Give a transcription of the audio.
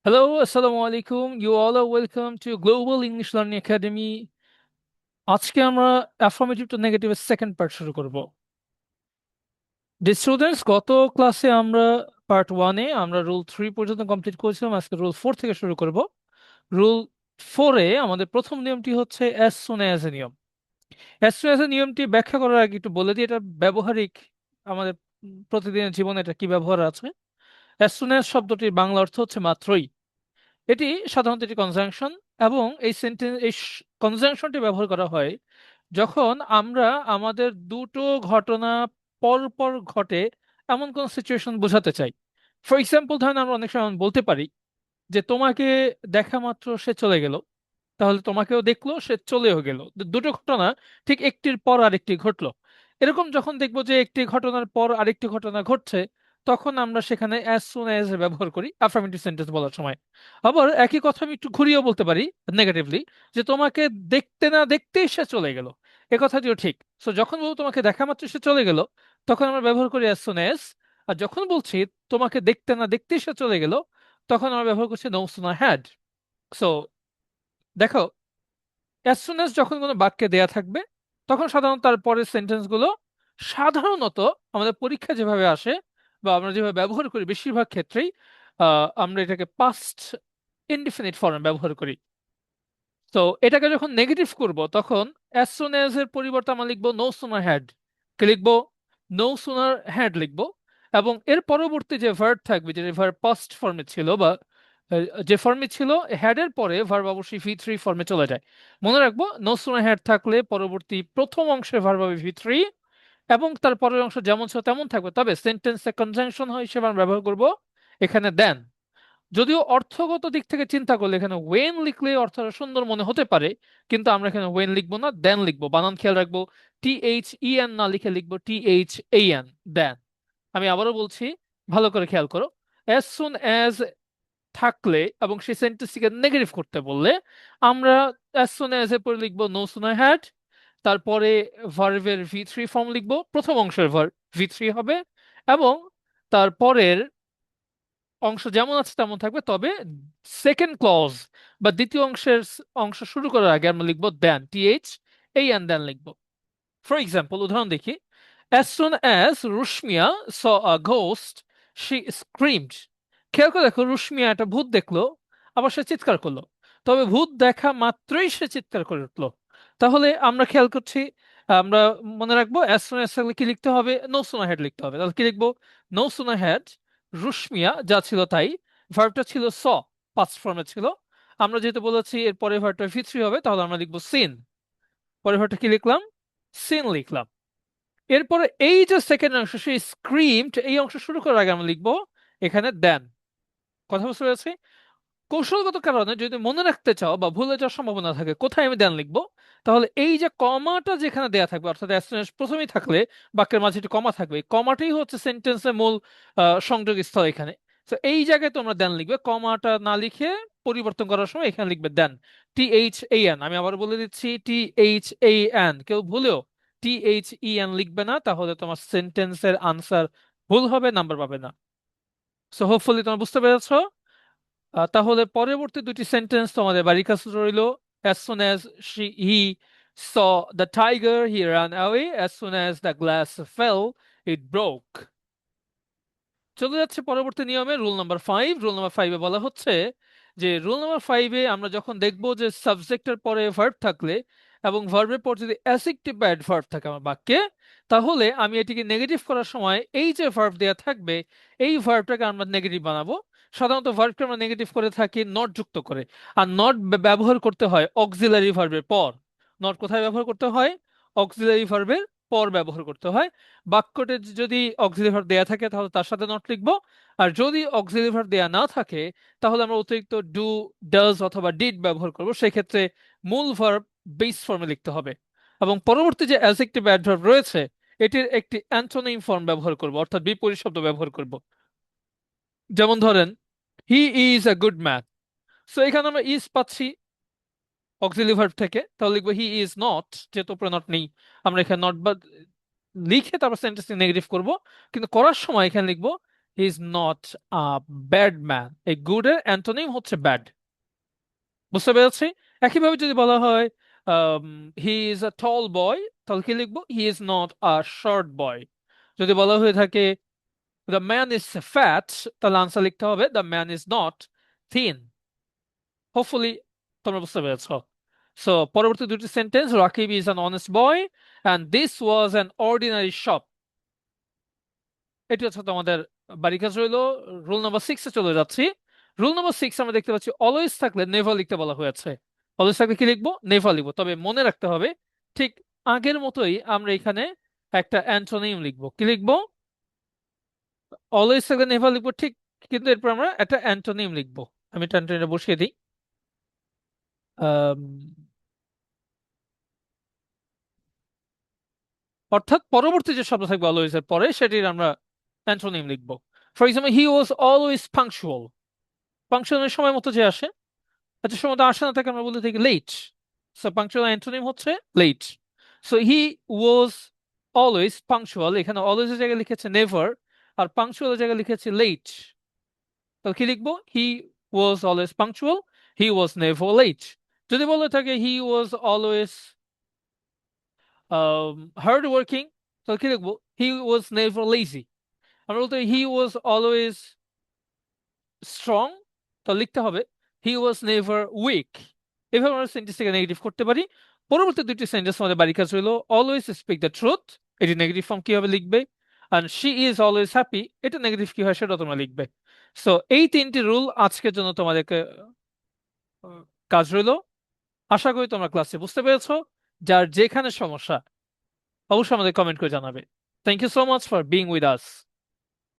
Hello, Assalamu alaikum. You all are welcome to Global English Learning Academy. আজকে আমরা affirmative two নেগেটিভের second part শুরু করব। Students, গত ক্লাসে আমরা পার্ট ওয়ানে আমরা রুল 3 পর্যন্ত কমপ্লিট করেছিলাম। আজকে রুল 4 থেকে শুরু করব। রুল 4-এ আমাদের প্রথম নিয়মটি হচ্ছে অ্যাজ সুন অ্যাজ এ নিয়ম। অ্যাজ সুন অ্যাজ এ নিয়মটি ব্যাখ্যা করার আগে একটু বলে দিই এটা ব্যবহারিক আমাদের প্রতিদিনের জীবনে এটা কি ব্যবহার আছে। অ্যাজ সুন অ্যাজ শব্দটির বাংলা অর্থ হচ্ছে মাত্রই। এটি সাধারণত একটি কনজাংশন এবং এই কনজাংশনটি ব্যবহার করা হয় যখন আমরা আমাদের দুটো ঘটনা পর পর ঘটে এমন কোন সিচুয়েশন বোঝাতে চাই। ফর এক্সাম্পল, ধরেন আমরা অনেক সময় বলতে পারি যে তোমাকে দেখা মাত্র সে চলে গেল, তাহলে তোমাকেও দেখলো সে চলেও গেল। দুটো ঘটনা ঠিক একটির পর আরেকটি ঘটলো। এরকম যখন দেখবো যে একটি ঘটনার পর আরেকটি ঘটনা ঘটছে, তখন আমরা সেখানে অ্যাজ সুন অ্যাজ ব্যবহার করি অ্যাফার্মেটিভ সেন্টেন্স বলার সময়। আবার একই কথা আমি একটু ঘুরিয়েও বলতে পারি নেগেটিভলি, যে তোমাকে দেখতে না দেখতেই সে চলে গেল। এ কথাটিও ঠিক। সো যখন বলবো তোমাকে দেখা মাত্র সে চলে গেল, তখন আমরা ব্যবহার করি অ্যাজ সুন অ্যাজ। আর যখন বলছি তোমাকে দেখতে না দেখতেই সে চলে গেল, তখন আমরা ব্যবহার করছি নো সুনার হ্যাড। সো দেখো, অ্যাজ সুন অ্যাজ যখন কোনো বাক্যে দেয়া থাকবে, তখন সাধারণত তার পরের সেন্টেন্স গুলো সাধারণত আমাদের পরীক্ষা যেভাবে আসে বা আমরা যেভাবে ব্যবহার করি বেশিরভাগ ক্ষেত্রেই আমরা এটাকে পাস্ট ইনডিফিনিট ফর্মে ব্যবহার করি। তো এটাকে যখন নেগেটিভ করব, তখন অ্যাজ সুন অ্যাজ এর পরিবর্তে আমরা লিখবো নো সুনার হ্যাড। কে লিখবো? নো সুনার হ্যাড লিখবো। এবং এর পরবর্তী যে ভার্ব থাকবে, যে ভার্ব পাস্ট ফর্মে ছিল বা যে ফর্মে ছিল, হ্যাড এর পরে ভার্ব অবশ্যই ভি3 ফর্মে চলে যায়। মনে রাখবো, নো সুনার হ্যাড থাকলে পরবর্তী প্রথম অংশের ভার্ব হবে ভি3 এবং তার পরের অংশ যেমন ছিল তেমন থাকবে, তবে সেন্টেন্সে কনজাংশন হিসেবে আমরা ব্যবহার করব এখানে দেন। যদিও অর্থগত দিক থেকে চিন্তা করলে এখানে ওয়েন লিখলে অর্থটা সুন্দর মনে হতে পারে, কিন্তু আমরা এখানে ওয়েন লিখবো না, দেন লিখবো। বানান খেয়াল রাখবো, THEN না লিখে লিখবো THAN, দেন। আমি আবারও বলছি, ভালো করে খেয়াল করো। অ্যাজ সুন অ্যাজ থাকলে এবং সেই সেন্টেন্সটিকে নেগেটিভ করতে বললে আমরা অ্যাজ সুন অ্যাজ এর পরে লিখবো নো সুনার হ্যাড। তারপরে ভার্বের ভি3 ফর্ম লিখবো, প্রথম অংশের ভার্ব ভি3 হবে এবং তারপরের অংশ যেমন আছে তেমন থাকবে, তবে সেকেন্ড ক্লজ বা দ্বিতীয় অংশ শুরু করার আগে আমরা লিখবো দেন, THAN, দেন লিখবো। ফর এক্সাম্পল, উদাহরণ দেখি। As soon as Rushmia saw a ghost, she screamed. খেয়াল করে দেখো, রুশমিয়া একটা ভূত দেখলো, আবার সে চিৎকার করলো। তবে ভূত দেখা মাত্রই সে চিৎকার করে উঠলো। তাহলে আমরা খেয়াল করছি, আমরা মনে রাখবো অ্যাজ সুন অ্যাজ থাকলে কি লিখতে হবে? নো সুনার হ্যাড লিখতে হবে। তাহলে কি লিখবো? নো সুনার হ্যাড রুশমিয়া, যা ছিল তাই। ভার্বটা ছিল স, পাস্ট ফর্মে ছিল। আমরা যেহেতু বলেছি এর পরে ভার্বটা ভি3 হবে, তাহলে আমরা লিখবো সিন। পরের ভার্বটা কি লিখলাম? সিন লিখলাম। এরপরে এই যে সেকেন্ড অংশ, সেই স্ক্রিমড, এই অংশ শুরু করার আগে আমরা লিখবো এখানে দেন। কথা বুঝতে পেরেছি? কৌশলগত কারণে যদি মনে রাখতে চাও বা ভুলে যাওয়ার সম্ভাবনা থাকে কোথায় আমি দেন লিখবো, তাহলে এই যে কমাটা যেখানে দেয়া থাকবে, অর্থাৎ অ্যাস্টেরিস্ক প্রথমেই থাকলে বাক্যের মাঝে একটি কমা থাকবে, এই কমাটাই হচ্ছে সেন্টেন্সের মূল সংযোগ স্থল এখানে। তো এই জায়গায় তোমরা দেন লিখবে, কমাটা না লিখে পরিবর্তন করার সময় এখানে লিখবে দেন, THAN। আমি আবার বলে দিচ্ছি, THAN। কেউ ভুলেও THEN লিখবে না, তাহলে তোমার সেন্টেন্সের আনসার ভুল হবে, নাম্বার পাবে না। সো হোপফুলি তোমরা বুঝতে পেরেছো। তাহলে পরবর্তী দুটি সেন্টেন্স তোমাদের বাড়ির কাছে রইল। As soon as he saw the tiger, he ran away. As soon as the glass fell, it broke. চলে যাচ্ছে পরবর্তী নিয়মে, রুল নাম্বার 5। রুল নাম্বার 5-এ বলা হচ্ছে যে রুল নাম্বার 5-এ আমরা যখন দেখবো যে সাবজেক্টের পরে ভার্ব থাকলে এবং ভার্বের পর যদি অ্যাডজেক্টিভ বা অ্যাডভার্ব থাকে আমার বাক্যে, তাহলে আমি এটিকে নেগেটিভ করার সময় এই যে ভার্ব দেয়া থাকবে, এই ভার্বটাকে আমরা নেগেটিভ বানাবো। সাধারণত ভার্বকে আমরা নেগেটিভ করে থাকি নট যুক্ত করে। আর নট ব্যবহার করতে হয় অক্সিলারি ভার্বের পর। নট কোথায় ব্যবহার করতে হয়? অক্সিলারি ভার্বের পর ব্যবহার করতে হয়। বাক্যতে যদি অক্সিলারি ভার্ব দেয়া থাকে তাহলে তার সাথে নট লিখবো। আর যদি অক্সিলারি ভার্ব দেয়া না থাকে, তাহলে আমরা অতিরিক্ত ডু, ডাজ অথবা ডিড ব্যবহার করব। সেক্ষেত্রে মূল ভার্ব বেস ফর্মে লিখতে হবে এবং পরবর্তী যে অ্যাডজেক্টিভ অ্যাডভার্ব রয়েছে, এটির একটি অ্যান্টোনিম ফর্ম ব্যবহার করব, অর্থাৎ বিপরীত শব্দ ব্যবহার করব। যেমন ধরেন, he is a good man. So এখানে আমরা ইজ পাচ্ছি অক্সিলারি ভার্ব থেকে, তাহলে লিখবো হি ইজ নট। যেহেতু উপরে নট নেই, আমরা এখানে নট বা লিখে তারপর সেন্টেন্সটি নেগেটিভ করব, কিন্তু করার সময় এখানে লিখবো he is not a bad man. এই গুড এর অ্যান্টোনিম হচ্ছে ব্যাড। বুঝতে পেরেছি? একইভাবে যদি বলা হয় হি ইজ আ টল বয়, তাহলে কি লিখবো? He is not a short boy. যদি বলা হয়ে থাকে দ্য ম্যান ইজ ফ্যাট, তাহলে আনসার লিখতে হবে the man is not thin. Hopefully তোমরা বুঝতে পেরেছ। সো পরবর্তী দুটি sentence, Rakib is an honest boy and this was an ordinary shop. এটি হচ্ছে তোমাদের বাড়ি কাজ রইলো। রুল নাম্বার 6 এ চলে যাচ্ছি। রুল নাম্বার 6 আমরা দেখতে পাচ্ছি অলওয়েজ থাকলে নেভার লিখতে বলা হয়েছে। অলওয়েজ থাকলে কি লিখবো? নেভার লিখবো। তবে মনে রাখতে হবে ঠিক আগের মতোই আমরা এখানে একটা অ্যান্টোনিম লিখবো। কি লিখবো? অলওয়েজ থাকলে নেভার লিখবো ঠিক, কিন্তু এরপর আমরা একটা অ্যান্টোনিম লিখবো। আমি একটা অ্যান্টোনিম বসিয়ে দিই। আম, অর্থাৎ পরবর্তী যে শব্দ থাকবে অলওয়েজ এর পরে সেটির আমরা অ্যান্টোনিম লিখবো। For example, he was always punctual. পাংচুয়ালের সময় মতো যে আসে, আচ্ছা সময় মতো আসে না, তাকে আমরা বলে থাকি লেট। সো পাংচুয়াল অ্যান্টোনিম হচ্ছে late. So he was always punctual, এখানে অলওয়েজ এর জায়গায় লিখেছে নেভার, আর পাংচুয়াল এর জায়গায় লিখেছে লেট। তাহলে কি লিখবো? He was always punctual, he was never late. যদি বলে থাকে he was always hard working, তাহলে কি লিখবো? He was never lazy. আমরা বলতে হি ওয়াজ অলওয়েজ স্ট্রং, তো লিখতে হবে হি ওয়াজ নেভার উইক। এভাবে আমরা সেন্টেন্সটাকে নেগেটিভ করতে পারি। পরবর্তী দুটি সেন্টেন্স আমাদের বাড়ির কাজ হলো অলওয়েজ স্পিক দ্য ট্রুথ। এটি নেগেটিভ ফর্ম কিভাবে লিখবে? And she is always happy, এটা নেগেটিভ কি হয় সেটা তোমরা লিখবে। সো এই তিনটি রুল আজকের জন্য তোমাদেরকে কাজ রইলো। আশা করি তোমরা ক্লাসে বুঝতে পেরেছো। যার যেখানে সমস্যা অবশ্যই আমাদের কমেন্ট করে জানাবে। Thank you so much for being with us.